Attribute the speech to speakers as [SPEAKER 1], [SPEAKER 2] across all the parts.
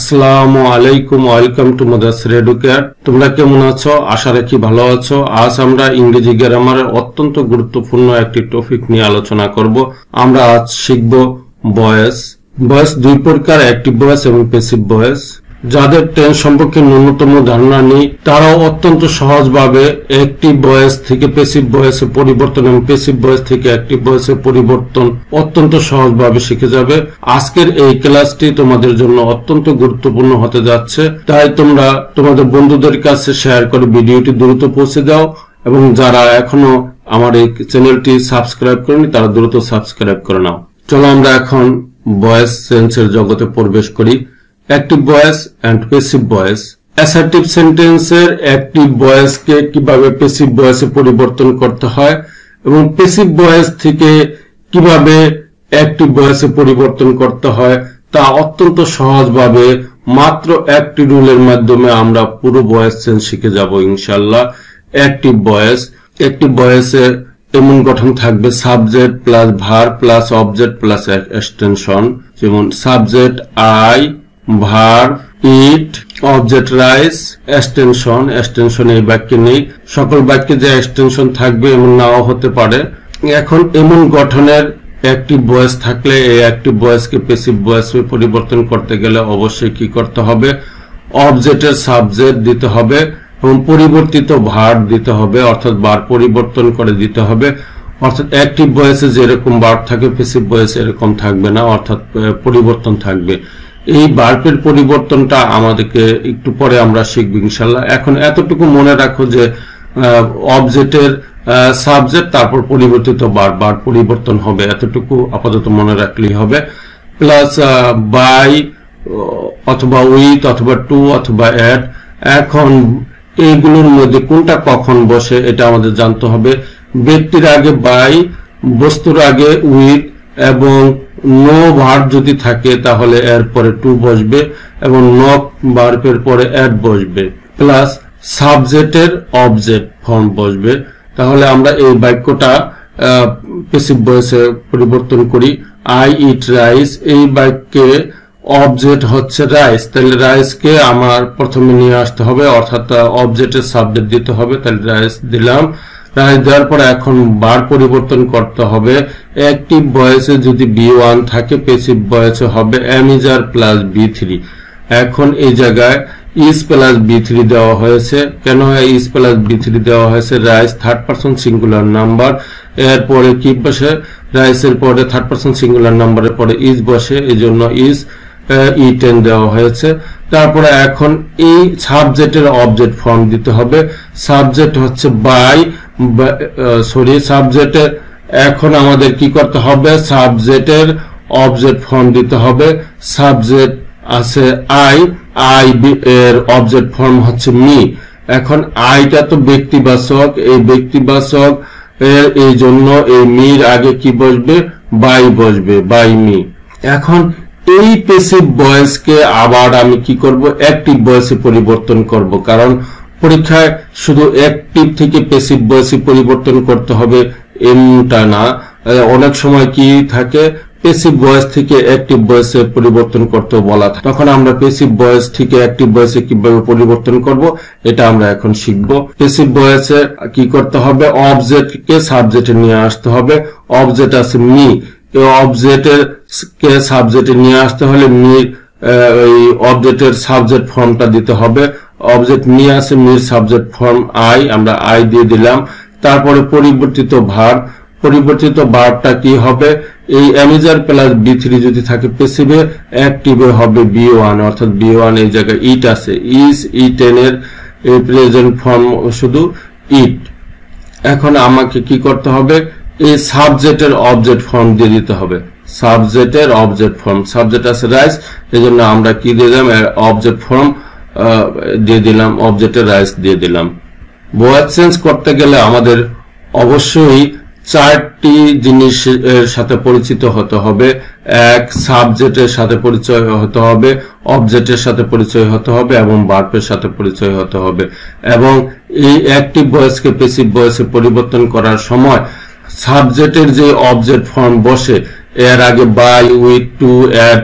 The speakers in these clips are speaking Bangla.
[SPEAKER 1] আসসালামু আলাইকুম, ওয়েলকাম টু মুদাসসির এডুকেয়ার। তোমরা কেমন আছো? আশা রাখি ভালো আছো। আজ আমরা ইংরেজি গ্রামারের অত্যন্ত গুরুত্বপূর্ণ একটি টপিক নিয়ে আলোচনা করব। আমরা আজ শিখব ভয়েস। ভয়েস দুই প্রকার, অ্যাক্টিভ ভয়েস এবং প্যাসিভ ভয়েস। যাদের টেন্স সম্পর্কে ন্যূনতম ধারণা নেই তারাও অত্যন্ত সহজভাবে অ্যাক্টিভ ভয়েস থেকে প্যাসিভ ভয়েসে পরিবর্তন এবং প্যাসিভ ভয়েস থেকে অ্যাক্টিভ ভয়েসে পরিবর্তন অত্যন্ত সহজভাবে শিখে যাবে। আজকের এই ক্লাসটি তোমাদের জন্য অত্যন্ত গুরুত্বপূর্ণ হতে যাচ্ছে, তাই তোমরা তোমাদের বন্ধুদের কাছে শেয়ার করে ভিডিওটি দ্রুত পৌঁছে দাও এবং যারা এখনো আমার এই চ্যানেলটি সাবস্ক্রাইব করেনি তারা দ্রুত সাবস্ক্রাইব করে নাও। চলো আমরা এখন ভয়েস সেন্সের জগতে প্রবেশ করি। Active voice and passive voice. Assertive সেন্টেন্সের অ্যাক্টিভ ভয়েসকে কিভাবে প্যাসিভ ভয়েসে পরিবর্তন করতে হয় এবং প্যাসিভ ভয়েস থেকে কিভাবে অ্যাক্টিভ ভয়েসে পরিবর্তন করতে হয় তা অত্যন্ত সহজভাবে মাত্র একটি রুলের মাধ্যমে আমরা পুরো ভয়েস চেঞ্জ শিখে যাব ইনশাআল্লাহ। অ্যাক্টিভ ভয়েস, অ্যাক্টিভ ভয়েসে এমন গঠন থাকবে subject plus verb plus object plus extension. যেমন subject I, verb eat, object rice, extension এই বাক্যে নেই। সকল বাক্যে যে এক্সটেনশন থাকবে এমন নাও হতে পারে। এখন এমন গঠনের অ্যাক্টিভ ভয়েস থাকলে এই অ্যাক্টিভ ভয়েসকে প্যাসিভ ভয়েসে পরিবর্তন করতে গেলে অবশ্যই কি করতে হবে? অবজেক্টের সাবজেক্ট দিতে হবে এবং পরিবর্তিত ভার্ব দিতে হবে, অর্থাৎ ভার্ব পরিবর্তন করে দিতে হবে। অর্থাৎ অ্যাক্টিভ ভয়েসে যেরকম ভার্ব থাকে প্যাসিভ ভয়েসে এরকম থাকবে না, অর্থাৎ পরিবর্তন থাকবে। এই ভার্বের পরিবর্তনটা আমাদেরকে একটু পরে আমরা শিখব ইনশাআল্লাহ। এখন এতটুকু মনে রাখো যে অবজেক্টের সাবজেক্ট তারপর পরিবর্তিত ভার্ব পরিবর্তন হবে, এতটুকু আপাতত মনে রাখলেই হবে। প্লাস বাই অথবা উইথ অথবা টু অথবা অ্যাট। এখন এইগুলোর মধ্যে কোনটা কখন বসে এটা আমাদের জানতে হবে। ব্যক্তির আগে বাই, বস্তুর আগে উইথ এবং নো ভার্ব যদি থাকে তাহলে এর পরে টু বসবে এবং নট ভার্বের পরে অ্যাট বসবে। প্লাস সাবজেক্টের অবজেক্ট ফর্ম বসবে। তাহলে আমরা এই বাক্যটা প্যাসিভ ভয়েসে পরিবর্তন করি। আই ইট রাইস, এই বাক্যে অবজেক্ট হচ্ছে রাইস, তাহলে রাইসকে আমার প্রথমে নিয়ে আসতে হবে, অর্থাৎ অবজেক্টের সাবজেক্ট দিতে হবে। তাহলে রাইস দিলাম। রাইস দেওয়ার পরে এখন বার পরিবর্তন করতে হবে। অ্যাক্টিভ ভয়েসে যদি বি1 থাকে প্যাসিভ ভয়েসে হবে এম ইজ আর প্লাস বি3। এখন এই জায়গায় ইজ প্লাস বি3 দেওয়া হয়েছে। কেন ইজ প্লাস বি3 দেওয়া হয়েছে? Rice third person singular number, এরপরে কি বসে? রাইসের পরে থার্ড পারসন সিঙ্গুলার নাম্বারের পরে ইজ বসে, এই জন্য ইজ ই10 দেওয়া হয়েছে। তারপরে এখন এই সাবজেক্টের অবজেক্ট ফর্ম দিতে হবে। সাবজেক্ট হচ্ছে বাই, সাবজেক্টের এখন আমাদের কি করতে হবে? সাবজেক্টের অবজেক্ট ফর্ম দিতে হবে। সাবজেক্ট আছে আই, আই এর অবজেক্ট ফর্ম হচ্ছে মি। এখন আইটা তো ব্যক্তিবাচক, এই ব্যক্তিবাচক এর এই জন্য এই মির আগে কি বসবে? বাই বসবে, বাই মি। এখন এই প্যাসিভ ভয়েসকে আবার আমি কি করব? অ্যাক্টিভ ভয়েসে পরিবর্তন করব, কারণ পরীক্ষায় শুধু অ্যাক্টিভ থেকে প্যাসিভ ভয়েসে পরিবর্তন করতে হবে এমনটা না। অনেক সময় কি থাকে? প্যাসিভ ভয়েস থেকে অ্যাক্টিভ ভয়েসে পরিবর্তন করতে বলা থাকে, তখন আমরা প্যাসিভ ভয়েস থেকে অ্যাক্টিভ ভয়েসে কিভাবে পরিবর্তন করব এটা আমরা এখন শিখব। প্যাসিভ ভয়েসে কি করতে হবে? অবজেক্টকে সাবজেক্টে নিয়ে আসতে হবে। অবজেক্ট আছে মি, এই অবজেক্টের কে সাবজেক্টে নিয়ে আসতে হলে মি এই অবজেক্টের সাবজেক্ট ফর্মটা দিতে হবে। অবজেক্ট নিয়ে আসে মির সাবজেক্ট ফর্ম আই, আমরা আই দিয়ে দিলাম। তারপরে পরিবর্তিত ভার্ব, পরিবর্তিত ভার্বটা কি হবে? এই এমিজার প্লাস বি3 যদি থাকে প্যাসিভে, অ্যাক্টিভে হবে বি1, অর্থাৎ বি1 এই জায়গায় ইট আছে, ইজ ই10 এর এই প্রেজেন্ট ফর্ম শুধু ইট। এখন আমাকে কি করতে হবে? এই সাবজেক্টের অবজেক্ট ফর্ম দিয়ে দিতে হবে। সাবজেক্টের অবজেক্ট ফর্ম, সাবজেক্ট আছে রাইস, এই জন্য আমরা কি দিয়ে দিলাম? অবজেক্ট ফর্ম দিয়ে দিলাম, অবজেক্টের রাইস দিয়ে দিলাম। ভয়েস চেঞ্জ করতে গেলে আমাদের অবশ্যই চারটি জিনিসের সাথে পরিচিত হতে হবে। এক, সাবজেক্টের সাথে পরিচয় হতে হবে, অবজেক্টের সাথে পরিচয় হতে হবে এবং ভার্বের সাথে পরিচয় হতে হবে। এবং এই অ্যাক্টিভ ভয়েসকে প্যাসিভ ভয়েসে পরিবর্তন করার সময় সাবজেক্টের যে অবজেক্ট ফর্ম বসে এর আগে বাই, উইথ, টু, অ্যাট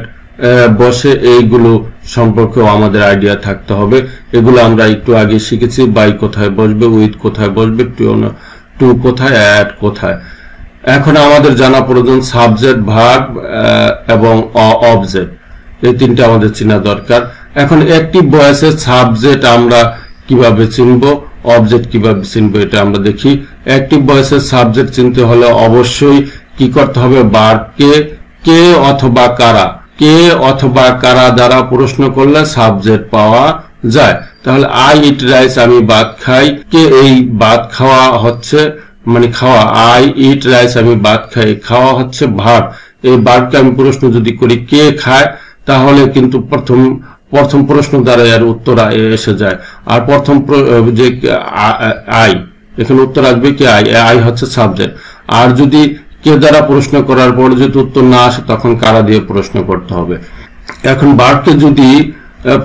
[SPEAKER 1] বসে এইগুলো সম্পর্কেও আমাদের আইডিয়া থাকতে হবে। এগুলো আমরা একটু আগে শিখেছি, বাই কোথায় বসবে, উইথ কোথায় বসবে, টু কোথায়, অ্যাট কোথায়। এখন আমাদের জানা প্রয়োজন সাবজেক্ট, ভার্ব এবং অবজেক্ট, এই তিনটা আমাদের চেনা দরকার। এখন অ্যাক্টিভ ভয়েসের সাবজেক্ট আমরা কিভাবে চিনবো, অবজেক্ট কিভাবে চিনবো, এটা আমরা দেখি। অ্যাক্টিভ ভয়েসের সাবজেক্ট চিনতে হলে অবশ্যই কি করতে হবে, ভার্বকে কে অথবা কারা, কে অথবা কারা দ্বারা প্রশ্ন করলে সাবজেক্ট পাওয়া যায়। তাহলে আই ইট রাইস, আমি ভাত খাই, কে এই ভাত খাওয়া হচ্ছে মানে খাওয়া, আই ইট রাইস আমি ভাত খাই, খাওয়া হচ্ছে ভার্ব। এই ভার্বকে আমি প্রশ্ন যদি করি কে খায়, তাহলে কিন্তু প্রথম প্রশ্ন দ্বারা এর উত্তর এসে যায়। আর প্রথম যে আই, এখানে উত্তর আসবে কি, আই হচ্ছে সাবজেক্ট। আর যদি কে দ্বারা প্রশ্ন করার পর যদি উত্তর না আসে, তখন কারা দিয়ে প্রশ্ন করতে হবে। এখন ভার্বকে যদি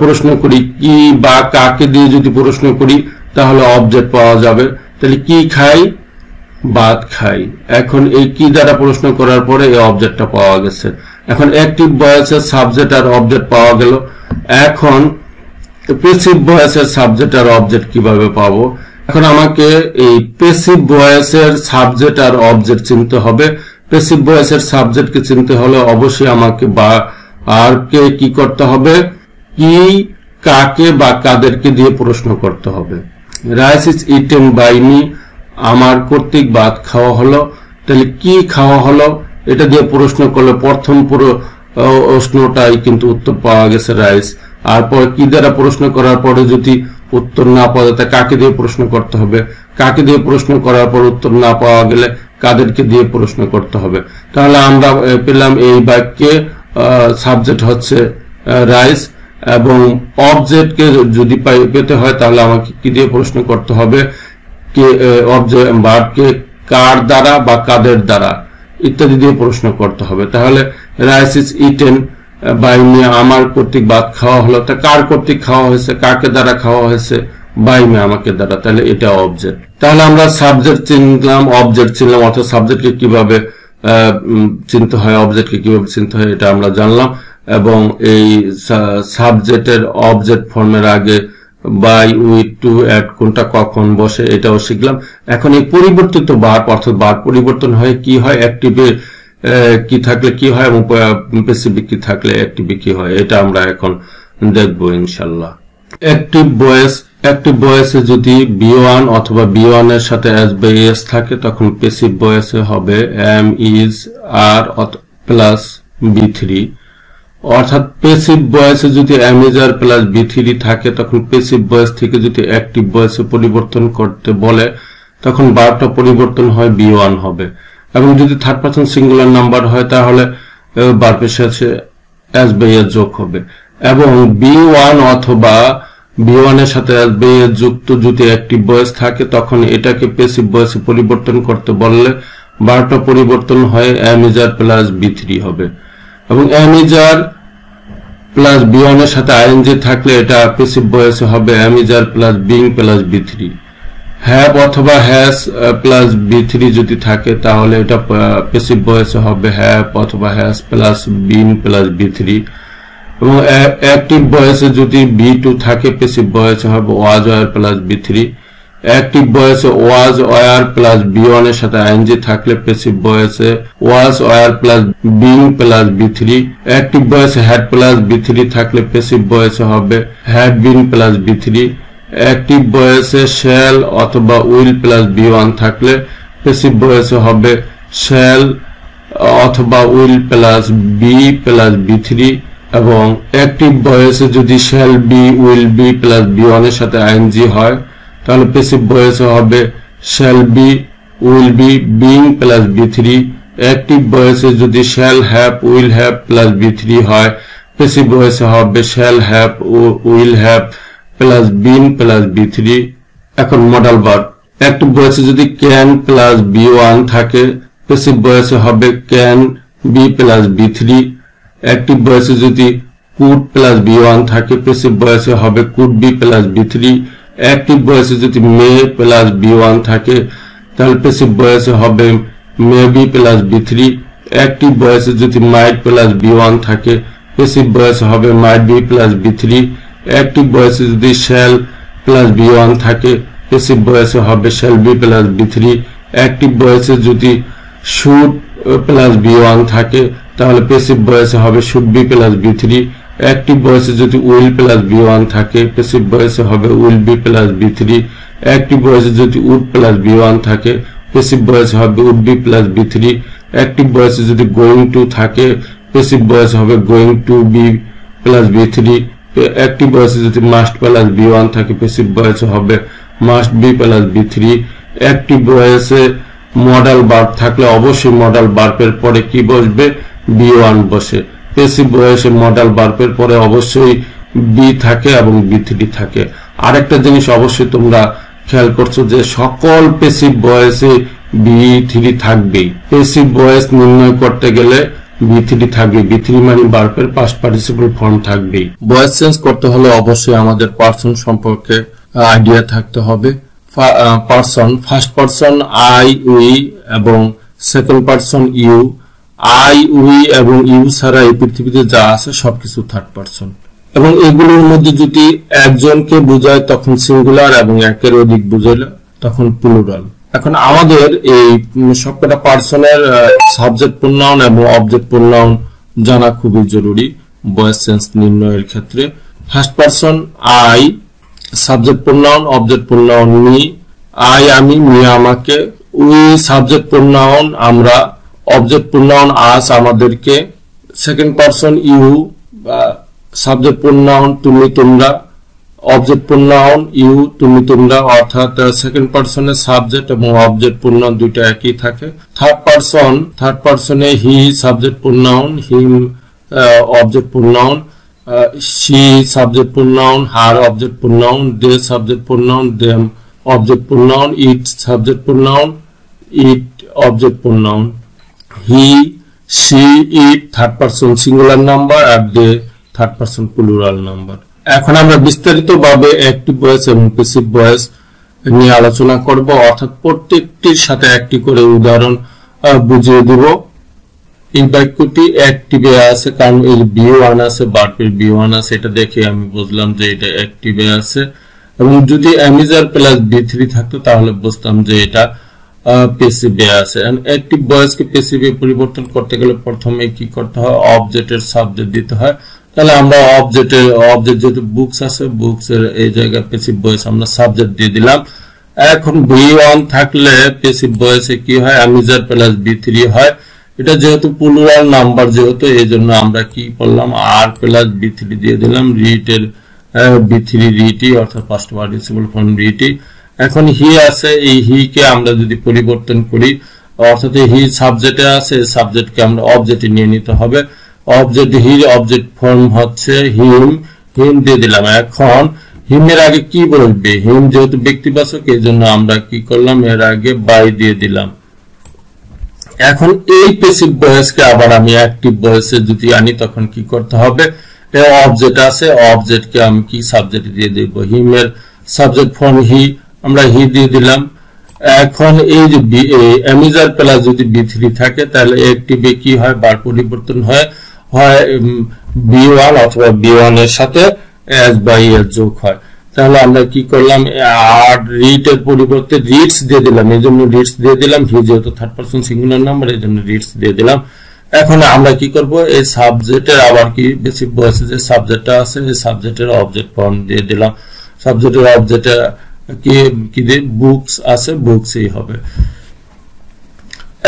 [SPEAKER 1] প্রশ্ন করি কি বা কাকে দিয়ে যদি প্রশ্ন করি, তাহলে অবজেক্ট পাওয়া যাবে। তাহলে কি খাই, ভাত খাই। এখন এই কি দ্বারা প্রশ্ন করার পরে এই অবজেক্টটা পাওয়া গেছে। এখন অ্যাক্টিভ ভয়েসের সাবজেক্ট আর অবজেক্ট পাওয়া গেল। এখন প্যাসিভ ভয়েসের সাবজেক্ট আর অবজেক্ট কিভাবে পাবো? এখন আমাকে এই প্যাসিভ ভয়েসের সাবজেক্ট আর অবজেক্ট চিনতে হবে। প্যাসিভ ভয়েসের সাবজেক্টকে চিনতে হলে অবশ্যই আমাকে বা আর কে কি করতে হবে, কি কাকে বা কাদেরকে দিয়ে প্রশ্ন করতে হবে। Rice is eaten by me, আমার কর্তৃক ভাত খাওয়া হলো। তাহলে কি খাওয়া হলো, এটা দিয়ে প্রশ্ন করলে প্রথম পুরো প্রশ্নটাই কিন্তু উত্তর পাওয়া গেছে, রাইস। আর পরে কি দ্বারা প্রশ্ন করার পরে যদি উত্তর না পাওয়া যায়, কাকে দিয়ে প্রশ্ন করতে হবে। কাকে দিয়ে প্রশ্ন করার পর উত্তর না পাওয়া গেলে কাদেরকে দিয়ে প্রশ্ন করতে হবে। তাহলে আমরা পেলাম এই বাক্যে সাবজেক্ট হচ্ছে রাইস, এবং অবজেক্টকে যদি পেতে হয় তাহলে আমাকে কি দিয়ে প্রশ্ন করতে হবে, কে অবজেক্ট ভার্বকে কার দ্বারা বা কাদের দ্বারা ইত্যাদি দিয়ে প্রশ্ন করতে হবে। তাহলে rice is eaten by me, আমার কর্তৃক ভাত খাওয়া হলো। তা কার কর্তৃক খাওয়া হয়েছে, কাকে দ্বারা খাওয়া হয়েছে, বাই মি আমাকে দ্বারা। তাহলে এটা অবজেক্ট। তাহলে আমরা সাবজেক্ট চিনলাম, অবজেক্ট চিনলাম, অর্থাৎ সাবজেক্টকে কিভাবে চিনতে হয়, অবজেক্টকে কিভাবে চিনতে হয় এটা আমরা জানলাম। এবং এই সাবজেক্টের অবজেক্ট ফর্মের আগে বাই, উইথ, টু, অ্যাট কোনটা কখন বসে এটাও শিখলাম। এখন এই পরিবর্তিত ভার্ব, অর্থাৎ ভার্ব পরিবর্তন হয় কি হয়, অ্যাক্টিভে কি থাকলে কি হয় এবং প্যাসিভে কি থাকলে অ্যাক্টিভে কি হয়, এটা আমরা এখন দেখবো ইনশাল্লাহ। অ্যাক্টিভ ভয়েসে যদি বি1 অথবা বি1 এর সাথে এস বাই এস থাকে, তখন প্যাসিভ ভয়েসে হবে এম, ইজ, আর প্লাস বি3। অর্থাৎ প্যাসিভ ভয়েসে যদি এম, ইজ, আর প্লাস বি3 থাকে, তখন প্যাসিভ ভয়েস থেকে যদি অ্যাক্টিভ ভয়েসে পরিবর্তন করতে বলে, তখন ভার্বটা পরিবর্তন হয় বি1 হবে। এবং যদি থার্ড পারসন সিঙ্গুলার নাম্বার হয়, তাহলে ভার্বের সাথে এস বাই এস যোগ হবে। এবং বি1 অথবা বি1 এর সাথে এস বাই এস যুক্ত যদি অ্যাক্টিভ ভয়েস থাকে, তখন এটাকে প্যাসিভ ভয়েসে পরিবর্তন করতে বললে ভার্বটা পরিবর্তন হয় এম, ইজ, আর প্লাস বি3 হবে। এবং am, is, are plus B one এর সাথে আইএনজি থাকলে এটা প্যাসিভ ভয়েসে হবে am, is, are plus being plus বি3। হ্যাভ অথবা হ্যাজ প্লাস বি3 যদি থাকে, তাহলে এটা প্যাসিভ ভয়েসে হবে হ্যাভ অথবা হ্যাজ প্লাস বিং প্লাস বি3। এবং অ্যাক্টিভ ভয়েসে যদি বি2 থাকে, প্যাসিভ ভয়েসে হবে ওয়াজ, ওয়ার প্লাস বি3। অ্যাক্টিভ ভয়েসে ওয়াজ, ওয়ার প্লাস বি1 এর সাথে আইএনজি থাকলে প্যাসিভ ভয়েসে was, were plus being plus বি3। অ্যাক্টিভ ভয়েসে হ্যাড প্লাস বি3 থাকলে প্যাসিভ ভয়েসে হবে হ্যাড বিন প্লাস বি3। অ্যাক্টিভ ভয়েসে শ্যাল অথবা উইল প্লাস বি1 থাকলে প্যাসিভ ভয়েসে হবে শ্যাল অথবা উইল প্লাস বি প্লাস বি3। এবং অ্যাক্টিভ ভয়েসে যদি shall be, will be plus B one এর সাথে আইএনজি হয়, তাহলে প্যাসিভ ভয়েসে হবে shall be, will be, being plus বি3। অ্যাক্টিভ ভয়েসে যদি shall have, will have plus বি3 হয়, প্যাসিভ ভয়েসে হবে shall have, will have plus been plus বি3। এখন মডাল ভার্ব, অ্যাক্টিভ ভয়েসে যদি ক্যান প্লাস বি1 থাকে, প্যাসিভ ভয়েসে হবে ক্যান বি প্লাস বি3। অ্যাক্টিভ ভয়েসে যদি কুড প্লাস বি1 থাকে, প্যাসিভ ভয়েসে হবে কুড বি প্লাস বি3। অ্যাক্টিভ ভয়েসে যদি মে প্লাস বি1 থাকে, তাহলে প্যাসিভ ভয়েসে হবে মে বি প্লাস বি3। অ্যাক্টিভ ভয়েসে যদি মাইট প্লাস বি1 থাকে, প্যাসিভ ভয়েসে হবে might be plus B3। Active ভয়েসে যদি শ্যাল প্লাস B1 থাকে, প্যাসিভ ভয়েসে হবে shall be plus B3। Active ভয়েসে যদি শুড প্লাস B1 থাকে, তাহলে প্যাসিভ ভয়েসে হবে should be plus B3। Active ভয়েসে যদি উইল প্লাস B1 থাকে, প্যাসিভ ভয়েসে হবে will be plus B3। Active ভয়েসে যদি উড প্লাস B1 থাকে, প্যাসিভ ভয়েসে হবে would be plus B3। Active ভয়েসে যদি গোয়িং টু থাকে, প্যাসিভ ভয়েসে হবে going to be plus B3। Active ভয়েসে যদি মাস্ট প্লাস B1 থাকে, প্যাসিভ ভয়েসে হবে must be plus B3। Active ভয়েসে মডাল ভার্ব থাকলে অবশ্যই মডাল ভার্বের পরে কি বসবে? B1 বসে। প্যাসিভ ভয়েসে মডাল ভার্বের পরে অবশ্যই বি থাকে এবং B3 থাকে। আরেকটা জিনিস অবশ্যই তোমরা খেয়াল করছো যে সকল প্যাসিভ ভয়েসে B3 থাকবেই। প্যাসিভ ভয়েস নির্ণয় করতে গেলে B3 থাকবে। B3 মানে ভার্বের পাস্ট পার্টিসিপল ফর্ম থাকবেই। ভয়েস চেঞ্জ করতে হলে অবশ্যই আমাদের পারসন সম্পর্কে আইডিয়া থাকতে হবে। Person, first person I we এবং second person you. I we এবং ইউ ছাড়া এই পৃথিবীতে যা আছে সবকিছু থার্ড পারসন, এবং এগুলোর মধ্যে যদি একজনকে বোঝায় তখন সিঙ্গুলার এবং একের অধিক বোঝালে তখন প্লুরাল। এখন আমাদের এই সবকটা পারসনের সাবজেক্ট প্রোনাউন এবং অবজেক্ট প্রোনাউন জানা খুবই জরুরি ভয়েস চেঞ্জ নির্ণয়ের ক্ষেত্রে। First person I, subject pronoun, object pronoun me. I আমি, মি আমাকে। উই সাবজেক্ট প্রোনাউন আমরা, অবজেক্ট প্রোনাউন আস আমাদেরকে। Second person you, subject pronoun তুমি তোমরা, অবজেক্ট প্রোনাউন ইউ তুমি তোমরা, অর্থাৎ সেকেন্ড পারসনের সাবজেক্ট এবং অবজেক্ট প্রোনাউন দুইটা একই থাকে। থার্ড পারসনে he subject pronoun, him object pronoun, she subject pronoun, her object pronoun, they subject pronoun, them object pronoun, it subject pronoun, it object pronoun, he, she, it third person singular number আর they third person plural number। এখন আমরা বিস্তারিতভাবে অ্যাক্টিভ ভয়েস এবং প্যাসিভ ভয়েস নিয়ে আলোচনা করব, অর্থাৎ প্রত্যেকটির সাথে একটি করে উদাহরণ বুঝিয়ে দেব। এই বাক্যটি অ্যাক্টিভে আছে কারণ এর B1 আছে, ভার্বের B1 আছে, এটা দেখে আমি বুঝলাম যে এটা অ্যাক্টিভে আছে। এবং যদি অ্যামিজার প্লাস B3 থাকতো তাহলে বুঝতাম যে এটা প্যাসিভে আছে। অ্যাক্টিভ ভয়েসকে প্যাসিভে পরিবর্তন করতে গেলে প্রথমে কি করতে হয়? অবজেক্টের সাবজেক্ট দিতে হয়। তাহলে আমরা অবজেক্ট যেহেতু বুকস আছে, বুকস এর এই জায়গায় প্যাসিভ ভয়েস আমরা সাবজেক্ট দিয়ে দিলাম। এখন B1 থাকলে প্যাসিভ ভয়েসে কি হয়? অ্যামিজার প্লাস B3 হয়। এটা যেহেতু প্লুরাল নাম্বার যেহেতু এই জন্য আমরা কি করলাম? আর প্লাস B3 দিয়ে দিলাম। রিট এর B3 রিটি অর্থাৎ পাস্ট পার্টিসিপল ফর্ম রিটি। এখন হি আছে, এই হি কে আমরা যদি পরিবর্তন করি অর্থাৎ হি সাবজেক্টে আছে, সাবজেক্টকে আমরা অবজেক্টে নিয়ে নিতে হবে। অবজেক্ট হির অবজেক্ট ফর্ম হচ্ছে হিম, হিম দিয়ে দিলাম। এখন হিমের আগে কি বলবে? হিম যেহেতু ব্যক্তিবাচক এই জন্য আমরা কি করলাম? এর আগে বাই দিয়ে দিলাম। এখন এই প্যাসিভ ভয়েসকে আবার আমি অ্যাক্টিভ ভয়েসে যদি আনি তখন কি করতে হবে? অবজেক্ট আছে, অবজেক্টকে আমি কি সাবজেক্ট দিয়ে দেব? হিমের সাবজেক্ট ফর্ম হি, আমরা হি দিয়ে দিলাম। এখন এই যে অ্যামিজার প্লাস যদি B3 থাকে তাহলে অ্যাক্টিভে কি হয়? বার পরিবর্তন হয় B1 অথবা B1 এর সাথে এস বাই এস যোগ হয়। তাহলে আমরা কি করলাম? আর রিট এর পরিবর্তে রিটস দিয়ে দিলাম, এই জন্য রিটস দিয়ে দিলাম। হি যেহেতু থার্ড পারসন সিঙ্গুলার নাম্বার এই জন্য রিটস দিয়ে দিলাম। এখন আমরা কি করব? এই সাবজেক্টের আবার কি বেসিক ভয়েসে যে সাবজেক্টটা আছে এই সাবজেক্টের অবজেক্ট ফর্ম দিয়ে দিলাম। সাবজেক্টের অবজেক্টে কি দিয়ে? বুকস আছে, বুকসই হবে।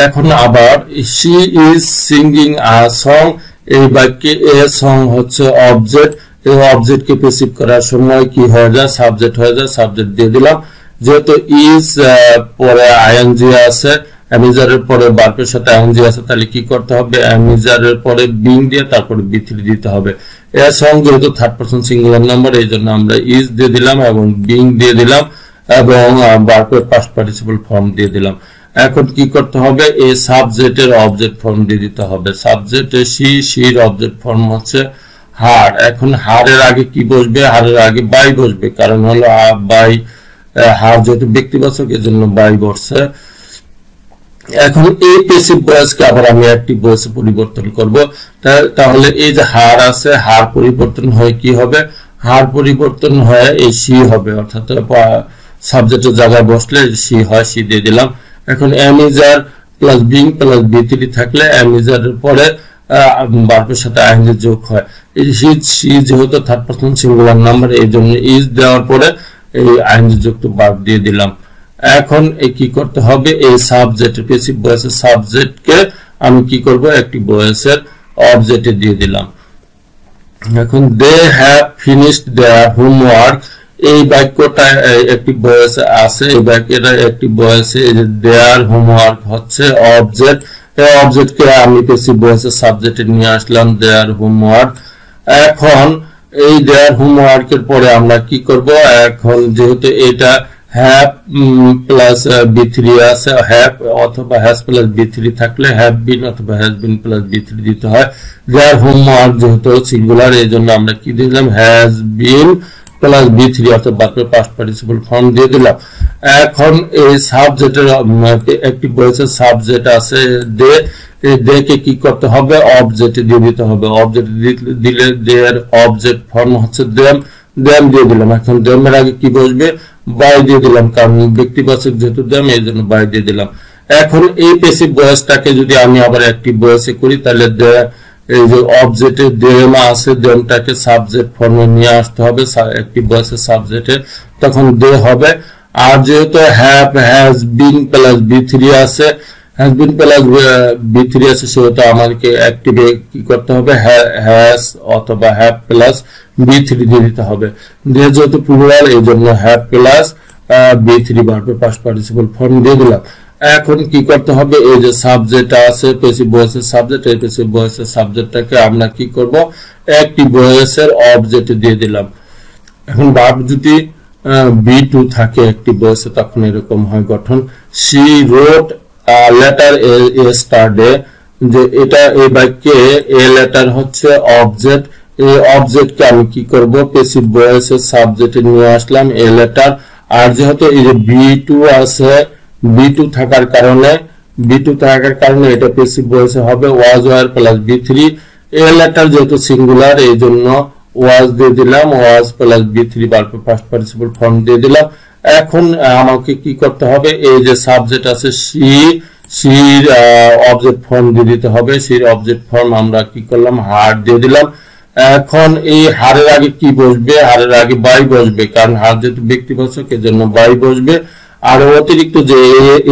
[SPEAKER 1] এখন আবার she is singing a song, এই বাক্যে এ সং হচ্ছে অবজেক্ট। এই অবজেক্টকে প্যাসিভ করার সময় কি হয়ে যায়? সাবজেক্ট হয়ে যায়, সাবজেক্ট দিয়ে দিলাম। যেহেতু ইজ পরে আইএনজি আছে, অ্যামিজারের পরে ভার্বের সাথে আইএনজি আছে, তাহলে কি করতে হবে? অ্যামিজারের পরে বিং দিয়ে তারপরে B3 দিতে হবে। এর সঙ্গে যেহেতু থার্ড পারসন সিঙ্গুলার নাম্বার এই জন্য আমরা ইজ দিয়ে দিলাম এবং বিং দিয়ে দিলাম এবং ভার্বের পাস্ট পার্টিসিপল ফর্ম দিয়ে দিলাম। এখন কি করতে হবে? এই সাবজেক্টের অবজেক্ট ফর্ম দিয়ে দিতে হবে। সাবজেক্টে শি, শির অবজেক্ট ফর্ম হচ্ছে হার। এখন হারের আগে কি বসবে? হারের আগে বাই বসবে, কারণ হলো বাই, হার যেহেতু ব্যক্তিবাচক এজন্য বাই বসছে। এখন এই প্যাসিভ ভয়েসকে আবার আমি অ্যাক্টিভ ভয়েসে পরিবর্তন করব। তাহলে এই যে হার আছে, হার পরিবর্তন হয়ে কি হবে, হার পরিবর্তন হয়ে এই সি হবে, অর্থাৎ সাবজেক্টের জায়গায় বসলে সি হয়, সি দিয়ে দিলাম। এখন am is are plus being plus বি3 থাকলে এম ইজ এর পরে ভার্বের সাথে আইএনজি যোগ হয়। এই সি যেহেতু থার্ড পারসন সিঙ্গুলার নাম্বার, এই জন্য ইজ দেওয়ার পরে এই আইএনজি যুক্ত ভার্ব দিয়ে দিলাম। এখন কি করতে হবে, এই সাবজেক্ট প্যাসিভ ভয়েসের সাবজেক্টকে আমি কি করব, একটি ভয়েসের অবজেক্টে দিয়ে দিলাম। এখন they have finished their homework, এই বাক্যটা একটি ভয়েসে আছে, এই বাক্যটা একটি ভয়েসে দেয়ার হোমওয়ার্ক হচ্ছে অবজেক্ট, এই অবজেক্টকে আমি প্যাসিভ ভয়েসের সাবজেক্টে নিয়ে আসলাম দেয়ার হোমওয়ার্ক। এখন এই দেয়ার হোমওয়ার্কের পরে আমরা কি করব, এখন যেহেতু এটা হ্যাভ প্লাস বি3 আছে, হ্যাভ অথবা হ্যাজ প্লাস বি3 থাকলে হ্যাভ বিন অথবা হ্যাজ বিন প্লাস বি3 দিতে হয়। দেয়ার হোমওয়ার্ক যেহেতু সিঙ্গুলার, এই জন্য আমরা কি দিলাম, হ্যাজ বিন প্লাস বি3 অর্থাৎ ভার্বের পাস্ট পার্টিসিপল ফর্ম দিয়ে দিলাম। এখন এই সাবজেক্টের একটি ভয়েসের সাবজেক্ট আছে দে, কে কি করতে হবে, অবজেক্ট দিয়ে দিতে হবে। অবজেক্ট দিলে দেয়ার অবজেক্ট ফর্ম হচ্ছে দেম, দেম দিয়ে দিলাম। এখন দেমের আগে কি বসবে, বাই দিয়ে দিলাম, কারণ ব্যক্তিবাচক যেহেতু দেম এই জন্য বাই দিয়ে দিলাম। এখন এই প্যাসিভ ভয়েসটাকে যদি আমি আবার অ্যাক্টিভ ভয়েসে করি, তাহলে এই যে অবজেক্টে দেম আছে, দেমটাকে সাবজেক্ট ফর্মে নিয়ে আসতে হবে অ্যাক্টিভ ভয়েসের সাবজেক্টে, তখন দে হবে। আর যেহেতু হ্যাভ হ্যাজ বিন প্লাস বি3 আছে, হ্যাজ বিন প্লাস বি3 আছে, সেহেতু আমাদেরকে অ্যাক্টিভে কি করতে হবে, হ্যাজ অথবা হ্যাভ প্লাস বি3 দিয়ে দিতে হবে। যেহেতু প্লুরাল এই জন্য হ্যাভ প্লাস বি3 ভার্বের পাস্ট পার্টিসিপল ফর্ম দিয়ে দিলাম। এখন কি করতে হবে, এই যে সাবজেক্ট আছে প্যাসিভ ভয়েসের সাবজেক্ট, এই প্যাসিভ ভয়েসের সাবজেক্টটাকে আমরা কি করব, অ্যাক্টিভ ভয়েসের অবজেক্ট দিয়ে দিলাম। এখন ভার্ব যদি বি2 থাকে অ্যাক্টিভ ভয়েসে, তখন এরকম হয় গঠন, শি রোট লেটার ইয়েস্টারডে, যে এটা এই বাক্যে এ লেটার হচ্ছে অবজেক্ট, এই অবজেক্টকে আমি কি করব, প্যাসিভ ভয়েসের সাবজেক্টে নিয়ে আসলাম এ লেটার। আর যেহেতু এই যে বি2 আছে, বি2 থাকার কারণে এটা প্যাসিভ ভয়েসে হবে ওয়াজ ওয়ার প্লাস বি3, এ লেটার যেহেতু সিঙ্গুলার এই জন্য ওয়াজ দিয়ে দিলাম, ওয়াজ প্লাস বি3 ভার্বের পাস্ট পার্টিসিপল ফর্ম দিয়ে দিলাম। এখন আমাকে কি করতে হবে, এই যে সাবজেক্ট আছে সির অবজেক্ট ফর্ম দিয়ে দিতে হবে। সির অবজেক্ট ফর্ম আমরা কি করলাম, হার দিয়ে দিলাম। এখন এই হারের আগে কি বসবে, হারের আগে বাই বসবে, কারণ হার যেহেতু ব্যক্তিবাচক এই জন্য বাই বসবে। আর অতিরিক্ত যে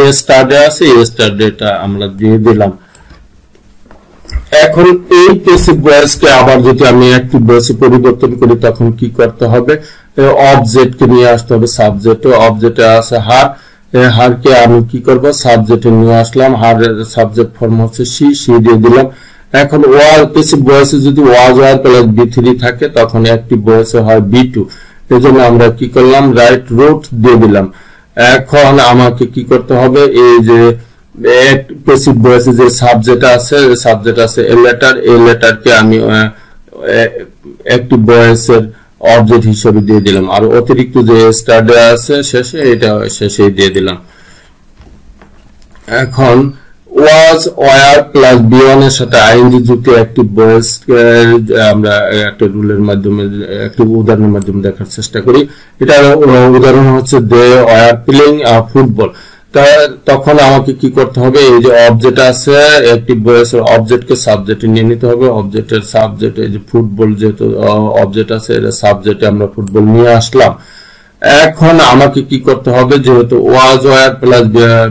[SPEAKER 1] এ স্টারডে আছে, এ স্টারডেটা আমরা দিয়ে দিলাম। এখন এই প্যাসিভ ভয়েসকে আবার যদি আমি অ্যাক্টিভ ভয়েসে পরিবর্তন করি, তখন কি করতে হবে, অবজেক্টকে নিয়ে আসতে হবে সাবজেক্টে। অবজেক্টে আছে হার, হারকে আমি কি করব, সাবজেক্টে নিয়ে আসলাম, হার সাবজেক্ট ফর্ম হচ্ছে সি দিয়ে দিলাম। এখন ওয়াজ প্যাসিভ ভয়েসে যদি ওয়াজ ওয়ার প্লাস বি3 থাকে, তখন অ্যাক্টিভ ভয়েসে হয় বি2, এজন্য আমরা কি করলাম, রাইট রোট দিয়ে দিলাম। এখন আমাকে কি করতে হবে, এই যে প্যাসিভ ভয়েসে যে সাবজেক্ট আছে এ লেটারকে আমি অ্যাক্টিভ ভয়েসের অবজেক্ট হিসেবে দিয়ে দিলাম। আর অতিরিক্ত যে স্টারডে আছে শেষে, এটা শেষে দিয়ে দিলাম। এখন ওয়াজ ওয়ার প্লাস বি1 এর সাথে আইএনজি যুক্ত অ্যাক্টিভ ভয়েস আমরা একটা রুলের মাধ্যমে, একটা উদাহরণের মাধ্যমে দেখার চেষ্টা করি। এটার উদাহরণ হচ্ছে দে ওয়ার প্লেইং ফুটবল। তখন আমাকে কি করতে হবে, এই যে অবজেক্ট আছে অ্যাক্টিভ ভয়েসের অবজেক্টকে সাবজেক্টে নিয়ে নিতে হবে। অবজেক্টের সাবজেক্ট এই যে ফুটবল, যেহেতু অবজেক্ট আছে এটা সাবজেক্টে আমরা ফুটবল নিয়ে আসলাম। এখন আমাকে কি করতে হবে, যেহেতু ওয়াজ ওয়ার প্লাস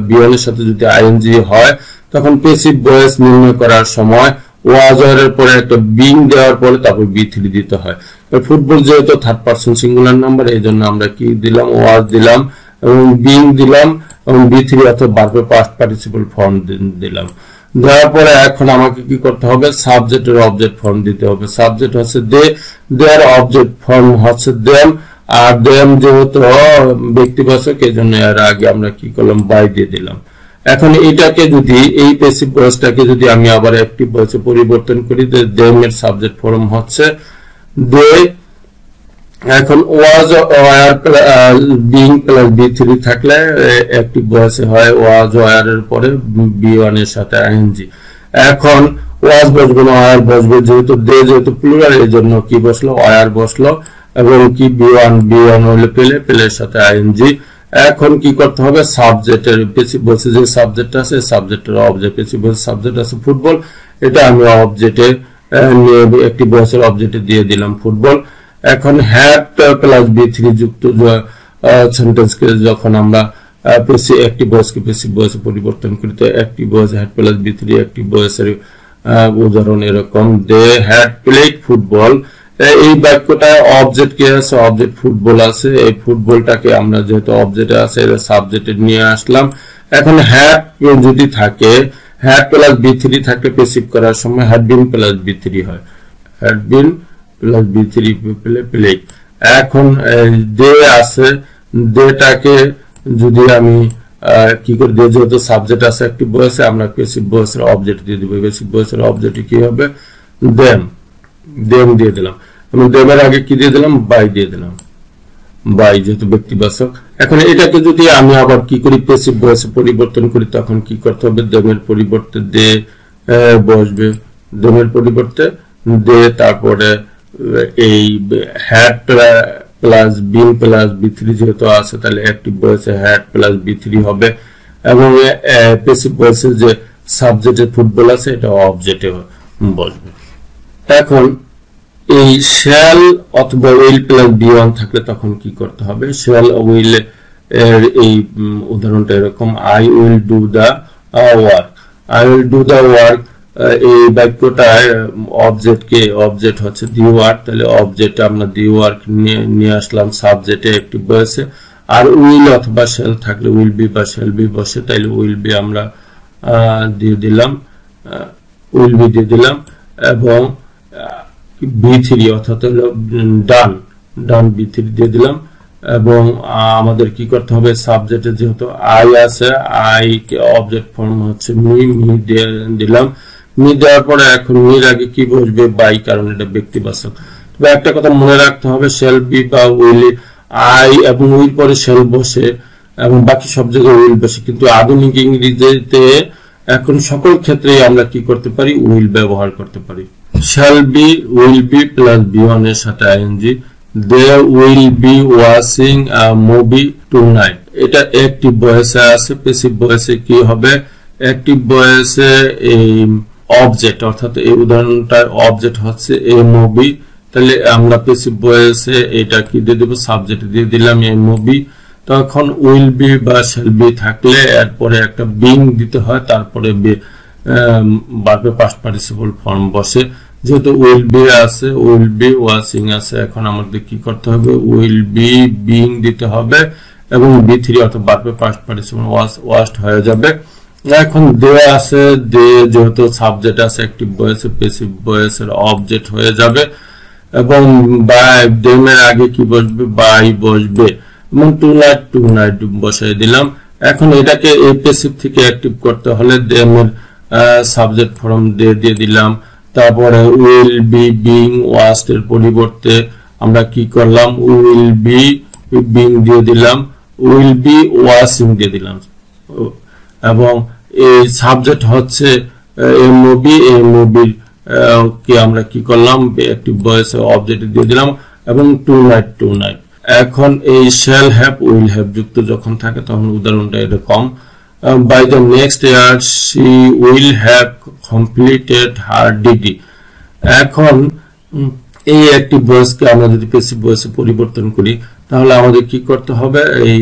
[SPEAKER 1] বি1 এর সাথে যদি আইএনজি হয়, তখন প্যাসিভ ভয়েস নির্ণয় করার সময় ওয়াজ ওয়ার এর পরে একটা বিং দেওয়ার পরে তারপর বি3 দিতে হয়। ফুটবল যেহেতু থার্ড পারসন সিঙ্গুলার নাম্বার, এই জন্য আমরা কি দিলাম, ওয়াজ দিলাম এবং বিং দিলাম এবং বি3 অর্থাৎ ভার্বের পাস্ট পার্টিসিপল ফর্ম দিলাম। দেওয়ার পরে এখন আমাকে কি করতে হবে, সাবজেক্টের অবজেক্ট ফর্ম দিতে হবে। সাবজেক্ট হচ্ছে দে, দেয়ার অবজেক্ট ফর্ম হচ্ছে দেম। আর দেম যেহেতু ব্যক্তিবাচক এই জন্য এর আগে আমরা কি করলাম, বাই দিয়ে দিলাম। এখন এটাকে যদি, এই প্যাসিভ ভয়েসটাকে যদি আমি আবার অ্যাক্টিভ ভয়েসে পরিবর্তন করি, দেম এর সাবজেক্ট ফর্ম হচ্ছে দে, এখন ওয়াজ ওয়ার বিং প্লাস বি3 থাকলে একটি ভয়েসে হয় ওয়াজ ওয়ার এর পরে বি1 এর সাথে আইএনজি। এখন ওয়াজ বসবে না, ওয়ার বসবে, যেহেতু প্লুরাল এই জন্য কি বসলো, ওয়ার বসলো, এবং কি বি1 হলে পেলের সাথে আইএনজি। এখন কি করতে হবে, সাবজেক্টের পেসিভ ভয়েসে যে সাবজেক্ট আছে সাবজেক্টের অবজেক্ট, পেসিভ ভয়েসে সাবজেক্ট আছে ফুটবল, এটা আমি অবজেক্টে একটি ভয়েসের অবজেক্টে দিয়ে দিলাম ফুটবল। এখন হ্যাড প্লাস বি3 যুক্ত সেন্টেন্সকে যখন আমরা একটি ভয়েসকে পেসিভ ভয়েসে পরিবর্তন করি, তো একটি ভয়েস হ্যাড প্লাস বি3 একটি ভয়েসের উদাহরণ এরকম, দে হ্যাড প্লেড ফুটবল। এই বাক্যটায় অবজেক্ট কি আছে, অবজেক্ট ফুটবল আছে। এই ফুটবলটাকে আমরা যেহেতু অবজেক্টে আছে এটা সাবজেক্টে নিয়ে আসলাম। এখন হ্যাড যদি থাকে, হ্যাড প্লাস বি3 থাকলে পেসিভ করার সময় হ্যাড বিন প্লাস বি3 হয়, হ্যাড বিন প্লাস বি3 প্লেড। এখন দে আছে, দেটাকে যদি আমি কি করে, যেহেতু সাবজেক্ট আছে একটি ভয়েসে, আমরা পেসিভ ভয়েসের অবজেক্ট দিয়ে দিব। পেসিভ ভয়েসের অবজেক্ট কি হবে, দেম দিয়ে দিলাম, এবং দেমের আগে কি দিয়ে দিলাম, বাই দিয়ে দিলাম, বাই যেহেতু ব্যক্তিবাচক। এখন এটাকে যদি আমি আবার কি করি, পেসিভ ভয়েসে পরিবর্তন করি, তখন কি করতে হবে, দেমের পরিবর্তে দে বসবে, দেমের পরিবর্তে দে, তারপরে এই হ্যাড প্লাস বিন প্লাস বি3 যেহেতু আছে, তাহলে অ্যাক্টিভ ভয়েসে হ্যাড প্লাস বি3 হবে, এবং প্যাসিভ ভয়েসে যে সাবজেক্টের ফুটবল আছে এটা অবজেক্টে বসবে। এখন এই শ্যাল অথবা উইল প্লাস বি1 থাকলে তখন কি করতে হবে, শ্যাল উইল এর এই উদাহরণটা এরকম, I will do the work, I will do the work. এই বাক্যটায় অবজেক্ট হচ্ছে দি ওয়ার্ক, তাহলে অবজেক্ট আমরা দি ওয়ার্ক নিয়ে আসলাম সাবজেক্টে একটি বসে। আর উইল অথবা শ্যাল থাকলে উইল বি বা শ্যাল বি বসে, তাইলে উইল বি আমরা দিয়ে দিলাম, উইল বি দিয়ে দিলাম, এবং বি3 অর্থাৎ হলো ডান বি3 দিয়ে দিলাম। এবং আমাদের কি করতে হবে, সাবজেক্টে যেহেতু আই আছে, আই কে অবজেক্ট ফর্ম হচ্ছে মি দিলাম, মি দেওয়ার পরে এখন মির আগে কি বসবে, বাই, কারণ এটা ব্যক্তিবাচক। তবে একটা কথা মনে রাখতে হবে, শ্যাল বি বা উইল, আই এবং উইল পরে শ্যাল বসে এবং বাকি সব জায়গায় উইল বসে, কিন্তু আধুনিক ইংরেজিতে এখন সকল ক্ষেত্রেই আমরা কি করতে পারি, উইল ব্যবহার করতে পারি। Shall be will be plus B one এর সাথে ING, they will be watching a movie tonight, এটা অ্যাক্টিভ ভয়েসে আছে। প্যাসিভ ভয়েসে কি হবে, অ্যাক্টিভ ভয়েসে এই অবজেক্ট, অর্থাৎ এই উদাহরণটার অবজেক্ট হচ্ছে এ মুভি, তাহলে আমরা প্যাসিভ ভয়েসে এটা কি দিয়ে দেব, সাবজেক্ট দিয়ে দিলাম এ মুভি। তখন উইল বি বা শ্যাল বি থাকলে এরপরে একটা বিং দিতে হয়, তারপরে ভার্বে পাস্ট পার্টিসিপল ফর্ম বসে। যেহেতু উইল বি আছে, উইল বি ওয়াচিং আছে, এখন আমাদের কি করতে হবে, উইল বি বিং দিতে হবে, এবং বি3 অর্থাৎ ভার্বে পাস্ট পার্টিসিপল ওয়াস্ট হয়ে যাবে। এখন দে আছে, দে যেহেতু সাবজেক্ট আছে অ্যাক্টিভ ভয়েসে, প্যাসিভ ভয়েসের অবজেক্ট হয়ে যাবে, এবং বাই দেমের আগে কি বসবে, বাই বসবে, এবং টুনাইট বসাই দিলাম। এখন এটাকে এই প্যাসিভ থেকে অ্যাক্টিভ করতে হলে দেমের সাবজেক্ট ফর্ম দিয়ে দিলাম, তারপরে উইল বি বিং ওয়াস্ট এর পরিবর্তে আমরা কি করলাম, উইল বি বিং দিয়ে দিলাম, উইল বি ওয়াচিং দিয়ে দিলাম, এবং এই সাবজেক্ট হচ্ছে এ মুভি, এই মুভির কে আমরা কি করলাম, অ্যাক্টিভ ভয়েসে অবজেক্ট দিয়ে দিলাম, এবং টুনাইট। এখন এই শ্যাল হ্যাভ উইল হ্যাভ যুক্ত যখন থাকে তখন উদাহরণটা এরকম, by the next year she will have completed her degree। এখন এই অ্যাক্টিভ ভয়েসকে আমরা যদি প্যাসিভ ভয়েসে পরিবর্তন করি, তাহলে আমাদের কি করতে হবে, এই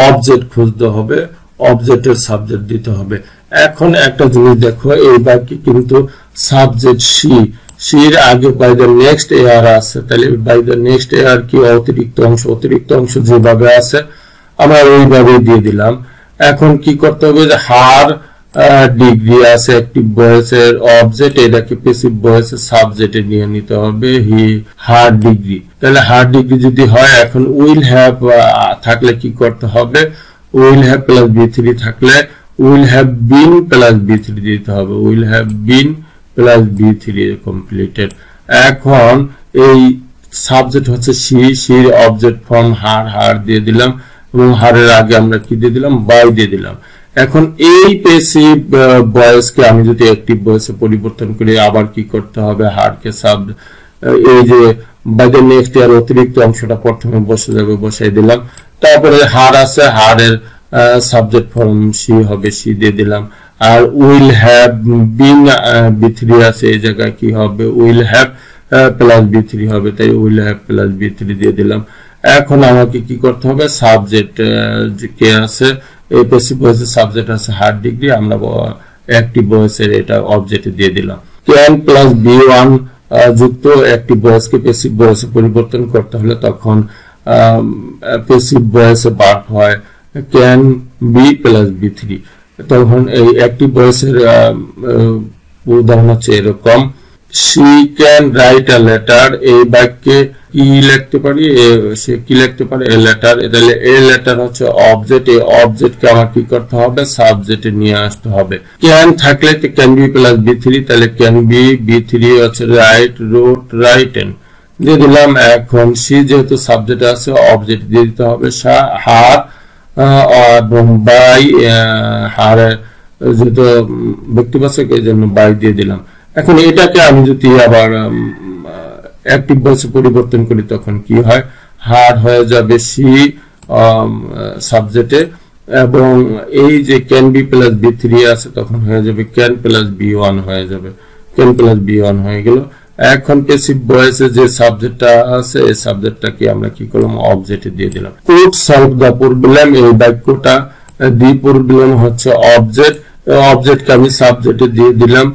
[SPEAKER 1] অবজেক্ট খুঁজতে হবে, অবজেক্টের সাবজেক্ট দিতে হবে। এখন একটা জিনিস দেখো, এই বাক্যে কিন্তু সাবজেক্ট শির আগে বাই দ্য নেক্সট ইয়ার আছে, তাহলে বাই দ্য নেক্সট ইয়ার কি অতিরিক্ত অংশ যেভাবে আছে আমরা ওইভাবে দিয়ে দিলাম। এখন কি করতে হবে, যে হার ডিগ্রি আছে অ্যাক্টিভ ভয়েসের অবজেক্ট, এটাকে প্যাসিভ ভয়েসের সাবজেক্টে নিয়ে নিতে হবে, হার ডিগ্রি। তাহলে হার ডিগ্রি যদি হয়, এখন উইল হ্যাভ থাকলে কি করতে হবে, উইল হ্যাভ প্লাস বি3 থাকলে উইল হ্যাভ বিন প্লাস বি3 দিতে হবে, উইল হ্যাভ বিন প্লাস বি3 কমপ্লিটেড। এখন এই সাবজেক্ট হচ্ছে সি, সির অবজেক্ট ফর্ম হার, হার দিয়ে দিলাম এবং হারের আগে আমরা কি দিয়ে দিলাম, বাই দিয়ে দিলাম। এখন এই প্যাসিভ ভয়েসকে আমি যদি অ্যাক্টিভ ভয়েসে পরিবর্তন করি, আবার কি করতে হবে, হারকে এই যে বাই দ্য নেক্সট এর অতিরিক্ত অংশটা প্রথমে বসে যাবে, বসাই দিলাম। তারপরে হার আছে, হারের সাবজেক্ট ফর্ম সি হবে, সি দিয়ে দিলাম। আর উইল হ্যাভ বিন বি3 আছে, এই জায়গায় কি হবে, উইল হ্যাভ প্লাস বি3 হবে, তাই উইল হ্যাভ প্লাস বি3 দিয়ে দিলাম। এখন আমাকে কি করতে হবে, সাবজেক্ট কে আছে, এই প্যাসিভ ভয়েসের সাবজেক্ট আছে হার ডিগ্রি, আমরা অ্যাক্টিভ ভয়েসের এটা অবজেক্টে দিয়ে দিলাম। ক্যান প্লাস বি1 যুক্ত অ্যাক্টিভ ভয়েসকে প্যাসিভ ভয়েসে পরিবর্তন করতে হলে তখন প্যাসিভ ভয়েসে ভার্ব হয় ক্যান বি প্লাস বি3। তখন এই অ্যাক্টিভ ভয়েসের উদাহরণ হচ্ছে এরকম, she can write a letter, এই বাক্যে কি লিখতে পারি, সে কি লিখতে পারে, a letter। তাহলে a letter হচ্ছে অবজেক্ট, এই অবজেক্টকে আমার কি করতে হবে, সাবজেক্টে নিয়ে আসতে হবে। can থাকলে can be প্লাস b3, তাহলে can be b3 হচ্ছে write, wrote, written দিয়ে দিলাম। এখন she যেহেতু সাবজেক্ট আছে, অবজেক্ট দিয়ে দিতে হবে হার, এবং বাই, হার যেহেতু ব্যক্তিবাচক এই জন্য বাই দিয়ে দিলাম। এখন এটাকে আমি যদি আবার অ্যাক্টিভ ভয়েসে পরিবর্তন করি তখন কি হয়, হার হয়ে যাবে সি সাবজেক্টে, এবং এই যে ক্যান বি প্লাস বি3 আছে তখন হয়ে যাবে ক্যান প্লাস বি1 হয়ে যাবে, ক্যান প্লাস বি1 হয়ে গেল। এখন প্যাসিভ ভয়েসে যে সাবজেক্টটা আছে এই সাবজেক্টটাকে আমরা কি করলাম, অবজেক্টে দিয়ে দিলাম। কুড সলভ দ্য প্রবলেম, এই বাক্যটা দি প্রবলেম হচ্ছে অবজেক্ট, অবজেক্টকে আমি সাবজেক্টে দিয়ে দিলাম।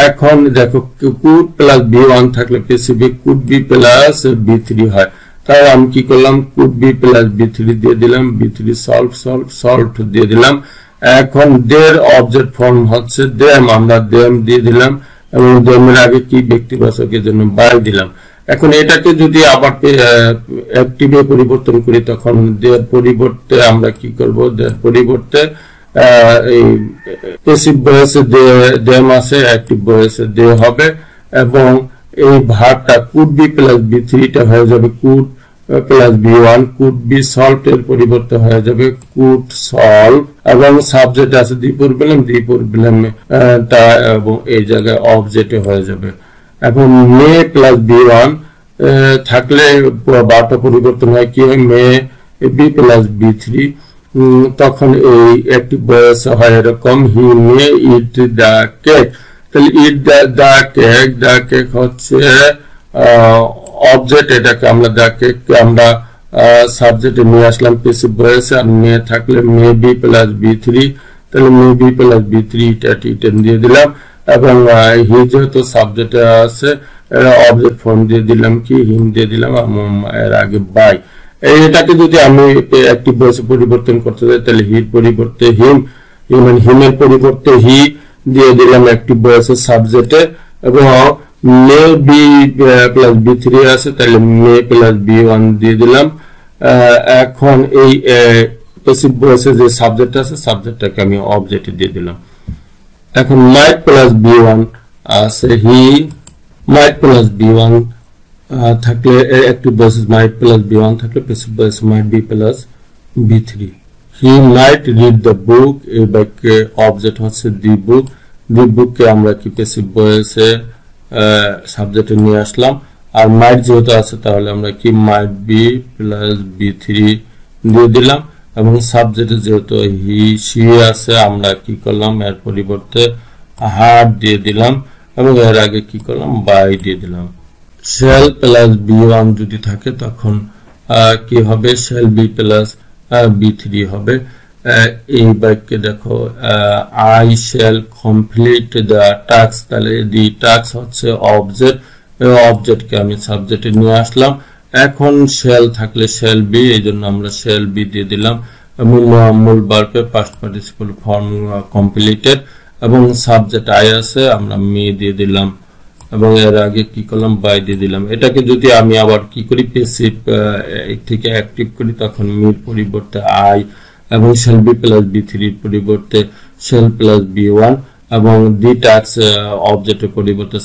[SPEAKER 1] এখন দেখো কুড প্লাস বি1 থাকলে প্যাসিভে কুড বি প্লাস বি3 হয়, তাই আমি কি করলাম, কুড বি প্লাস বি3 দিয়ে দিলাম, বি3 সলভ, সলভ, সলভ দিয়ে দিলাম। এখন দের অবজেক্ট ফর্ম হচ্ছে দেম, আমরা দেম দিয়ে দিলাম এবং দেমের আগে কি ব্যক্তিবাচকের জন্য বাই দিলাম। এখন এটাকে যদি আবার অ্যাক্টিভে পরিবর্তন করি তখন দের পরিবর্তে আমরা কি করব, দের পরিবর্তে এই প্যাসিভ ভয়েসে দেম আছে, অ্যাক্টিভ ভয়েসে দে হবে, এবং এই ভার্বটা কুড বি প্লাস বি3 টা হয়ে যাবে could plus B one, could be solve এর পরিবর্তে হয়ে যাবে কুড সলভ, এবং সাবজেক্ট আছে দি প্রবলেম, দি প্রবলেম টা এবং এই জায়গায় অবজেক্টে হয়ে যাবে। এখন মে প্লাস বি1 থাকলে ভার্বটা পরিবর্তন হয়, কি হয়, মে বি প্লাস বি3, তখন এই অ্যাক্টিভ ভয়েস হয় এরকম, হি মে ইট দ্য কেক। তাহলে ইট দ্য কেক, দ্য কেক হচ্ছে অবজেক্ট, এটাকে আমরা দ্য কেক আমরা সাবজেক্টে নিয়ে আসলাম প্যাসিভ ভয়েসে। আর মে থাকলে মে বি প্লাস বি3, তাহলে মে বি প্লাস বি3 এটা টিটেন দিয়ে দিলাম, এবং হি যেহেতু সাবজেক্টে আছে অবজেক্ট ফর্ম দিয়ে দিলাম কি, হিম দিয়ে দিলাম, এর আগে বাই। এটাকে যদি আমি অ্যাক্টিভ ভয়েসে পরিবর্তন করতে চাই তাহলে হির পরিবর্তে হিম, হিমের পরিবর্তে হি দিয়ে দিলাম অ্যাক্টিভ ভয়েসের সাবজেক্টে, এবং মে বি প্লাস বি3 আছে তাহলে মে প্লাস বি1 দিয়ে দিলাম। এখন এই প্যাসিভ ভয়েসের যে সাবজেক্ট আছে সাবজেক্টটাকে আমি অবজেক্টে দিয়ে দিলাম। এখন মাইট প্লাস বি1 আছে, হি মাইট প্লাস বি1 থাকলে অ্যাক্টিভ ভয়েসেস মাইট প্লাস বি1 থাকলে passive voice might be plus বি3। He might read the book, এই বাক্যে অবজেক্ট হচ্ছে দি বুক, দি বুককে আমরা কি প্যাসিভ ভয়েসে সাবজেক্টে নিয়ে আসলাম। আর মাইট যেহেতু আছে তাহলে আমরা কি মাইট বি প্লাস বি3 দিয়ে দিলাম, এবং সাবজেক্টে যেহেতু হি সি আছে আমরা কি করলাম, এর পরিবর্তে হার দিয়ে দিলাম, এবং এর আগে কি করলাম, বাই দিয়ে দিলাম। শেল প্লাস বি1 যদি থাকে তখন কি হবে, শেল বি প্লাস বি3 হবে। এই বাক্যে দেখো I shall complete the task, তাহলে দি টাস্ক হচ্ছে অবজেক্ট, অবজেক্টকে আমি সাবজেক্টে নিয়ে আসলাম। এখন শেল থাকলে শেল বি, এই জন্য আমরা শেল বি দিয়ে দিলাম, মূল ভার্বে পাস্ট পার্টিসিপল ফর্ম কমপ্লিটেড, এবং সাবজেক্ট আই আছে আমরা মি দিয়ে দিলাম, এবং এর আগে কি করলাম, বাই দিয়ে দিলাম। এটাকে যদি আমি আবার কি করি, প্যাসিভ থেকে অ্যাক্টিভ করি তখন মির পরিবর্তে আই, এবং শেল বি প্লাস বি3 পরিবর্তে শেল প্লাস বি1, এবং দি টাস্ক অবজেক্টের পরিবর্তে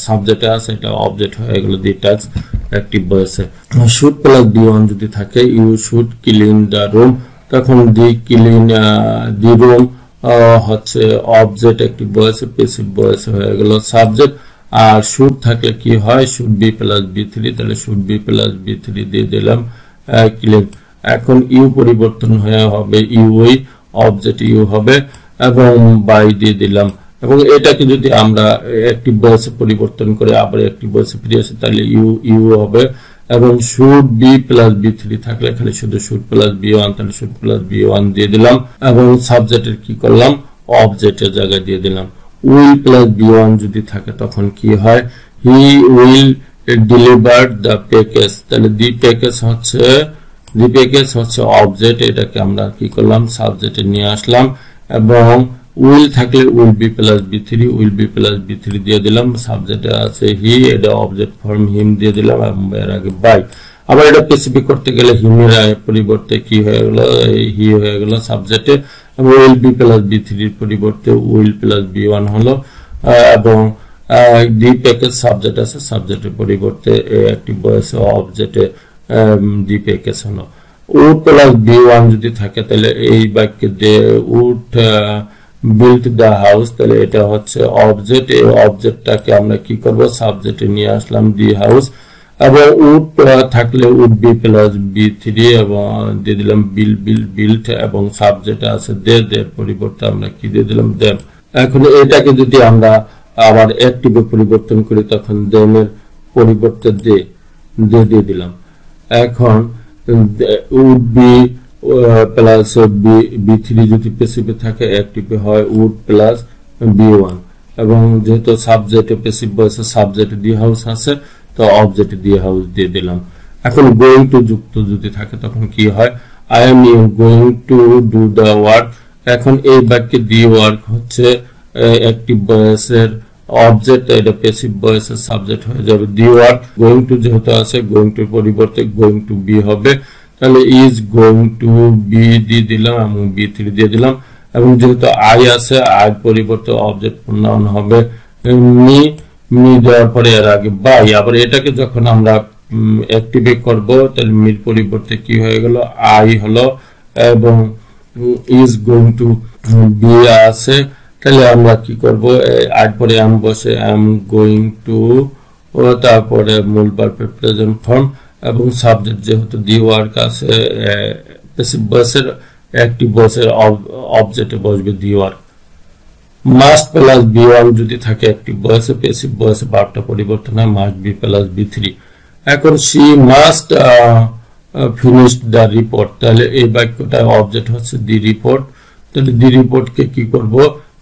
[SPEAKER 1] সাবজেক্টে আছে এটা অবজেক্ট হয়ে গেল দি টাস্ক অ্যাক্টিভ ভয়েসে। শুড প্লাস বি1 যদি থাকে you should clean the room, তখন দি ক্লিন দি রুম হচ্ছে অবজেক্ট অ্যাক্টিভ ভয়েসে প্যাসিভ ভয়েসে হয়ে গেল সাবজেক্ট। আর শুড থাকলে কি হয় শুড বি প্লাস বি3, তাহলে শুড বি প্লাস বি3 দিয়ে দিলাম ক্লিন। এখন ইউ পরিবর্তন হয়ে হবে ইউই, অবজেক্ট ইউ হবে এবং বাই দিয়ে দিলাম। এবং এটাকে যদি আমরা অ্যাক্টিভ ভয়েসে পরিবর্তন করে আবার অ্যাক্টিভ ভয়েসে ফিরে আসি তাহলে ইউ ইউ হবে। এবং শুড বি প্লাস বি3 থাকলে এখানে শুধু শুড প্লাস বি1, তাহলে শুড প্লাস বি1 দিয়ে দিলাম এবং সাবজেক্টের কি করলাম অবজেক্টের জায়গায় দিয়ে দিলাম। উইল প্লাস বি1 যদি থাকে তখন কি হয় he will deliver the package, তাহলে দি প্যাকেজ হচ্ছে অবজেক্ট, এটাকে আমরা কি করলাম সাবজেক্টে নিয়ে আসলাম। এবং উইল থাকলে উইল বি প্লাস বি3, উইল বি প্লাস বি3 দিয়ে দিলাম। সাবজেক্টে আছে হি, এটা অবজেক্ট ফর্ম হিম দিয়ে দিলাম এবং এর আগে বাই। আবার এটা স্পেসিফিক করতে গেলে হিমের পরিবর্তে কি হয়ে গেল হি হয়ে গেল সাবজেক্টে, এবং উইল বি প্লাস বি3 পরিবর্তে উইল প্লাস বি1 হলো। এবং দি প্যাকেজ সাবজেক্ট আছে, সাবজেক্টের পরিবর্তে অ্যাক্টিভ ভয়েসে অবজেক্টে দি প্যাকেজ হলো। উড প্লাস বি1 যদি থাকে তাহলে এই বাক্যে যে উড বিল্ট দ্য হাউস, তাহলে এটা হচ্ছে অবজেক্ট, এই অবজেক্টটাকে আমরা কি করব সাবজেক্টে নিয়ে আসলাম দি হাউস। এবং উড থাকলে উড বি প্লাস বি3 এবং দিয়ে দিলাম বিল্ট এবং সাবজেক্ট আছে দে পরিবর্তে আমরা কি দিয়ে দিলাম দেম। এখন এটাকে যদি আমরা আবার অ্যাক্টিভে পরিবর্তন করি তখন দেমের পরিবর্তে দিয়ে দিলাম। এখন উড বি প্লাস বি3 যদি প্যাসিভে থাকে অ্যাক্টিভে হয় উড প্লাস বি1, এবং যেহেতু সাবজেক্টে প্যাসিভ ভয়েসে সাবজেক্ট দি হাউস আছে তো অবজেক্ট দি হাউস দিয়ে দিলাম। এখন গোয়িং টু যুক্ত যদি থাকে তখন কি হয় I am going to do the work. এখন এই বাক্যে দি ওয়ার্ক হচ্ছে অ্যাক্টিভ ভয়েসের অবজেক্ট, এটা প্যাসিভ ভয়েসের সাবজেক্ট হয়ে যাবে দি ওয়ার্ক। গোয়িং টু যেহেতু আছে গোয়িং টুর পরিবর্তে গোয়িং টু বি হবে, তাহলে ইজ গোয়িং টু বি দিয়ে দিলাম এবং বি3 দিয়ে দিলাম। এবং যেহেতু আই আছে আই পরিবর্তে অবজেক্ট প্রোনাউন হবে মি দেওয়ার পরে এর আগে বাই। আবার এটাকে যখন আমরা অ্যাক্টিভেট করব তাহলে মির পরিবর্তে কি হয়ে গেল আই হলো, এবং ইজ গোয়িং টু বি আছে, তাহলে আমরা কি করব আই পরে এম বসে এম গোয়িং টু, তারপরে মূল ভার্বের প্রেজেন্ট ফর্ম এবং সাবজেক্ট যেহেতু দি ওয়ার্ক আছে প্যাসিভ ভয়েসের অ্যাক্টিভ ভয়েসের অবজেক্টে বসবে the work. Must plus B one যদি থাকে অ্যাক্টিভ ভয়েসে প্যাসিভ ভয়েসে ভার্বটা পরিবর্তন হয় মাস্ট বি প্লাস বি3। এখন she must finished the report, তাহলে এই বাক্যটা অবজেক্ট হচ্ছে দি রিপোর্ট, তাহলে দি রিপোর্টকে কি করব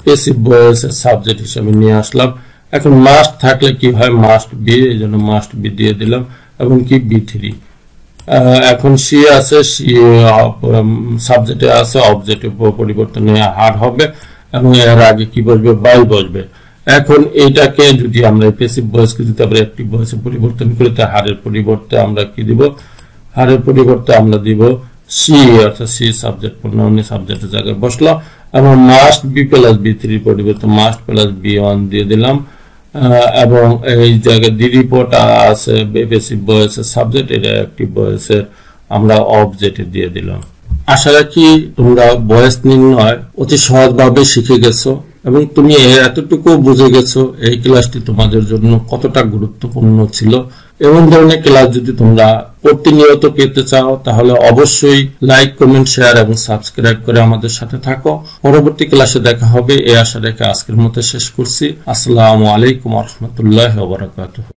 [SPEAKER 1] প্যাসিভ ভয়েসের সাবজেক্ট হিসেবে নিয়ে আসলাম। এখন মাস্ট থাকলে কি হয় মাস্ট বি, এই জন্য মাস্ট বি দিয়ে দিলাম এবং কি বি3। এখন সি আছে সি সাবজেক্টে আছে অবজেক্টের পরিবর্তনে হার হবে এবং এর আগে কি বসবে বাই বসবে। এখন এটাকে যদি আমরা প্যাসিভ ভয়েসকে যদি আমরা অ্যাক্টিভ ভয়েসে পরিবর্তন করি তা হারের পরিবর্তে আমরা কি দিব হারের পরিবর্তে আমরা দিব সি, অর্থাৎ সি সাবজেক্ট প্রোনাউনে সাবজেক্টের জায়গায় বসলো। এবং মাস্ট বি প্লাস বি3 পরিবর্তে মাস্ট প্লাস বি1 দিয়ে দিলাম এবং এই জায়গায় দি রিপোর্ট আছে প্যাসিভ ভয়েসের সাবজেক্ট, এটা অ্যাক্টিভ ভয়েসের আমরা অবজেক্টে দিয়ে দিলাম। আশা রাখি তোমরা ভয়েস নির্ণয় অতি সহজভাবে শিখে গেছো এবং তুমি এতটুকু বুঝে গেছো এই ক্লাসটি তোমাদের জন্য কতটা গুরুত্বপূর্ণ ছিল। এমন ধরনের ক্লাস যদি তোমরা প্রতিনিয়ত পেতে চাও তাহলে অবশ্যই লাইক কমেন্ট শেয়ার এবং সাবস্ক্রাইব করে আমাদের সাথে থাকো। পরবর্তী ক্লাসে দেখা হবে এই আশা রেখে আজকের মতো শেষ করছি। আসসালামু আলাইকুম ওয়া রাহমাতুল্লাহি ওয়া বারাকাতুহু।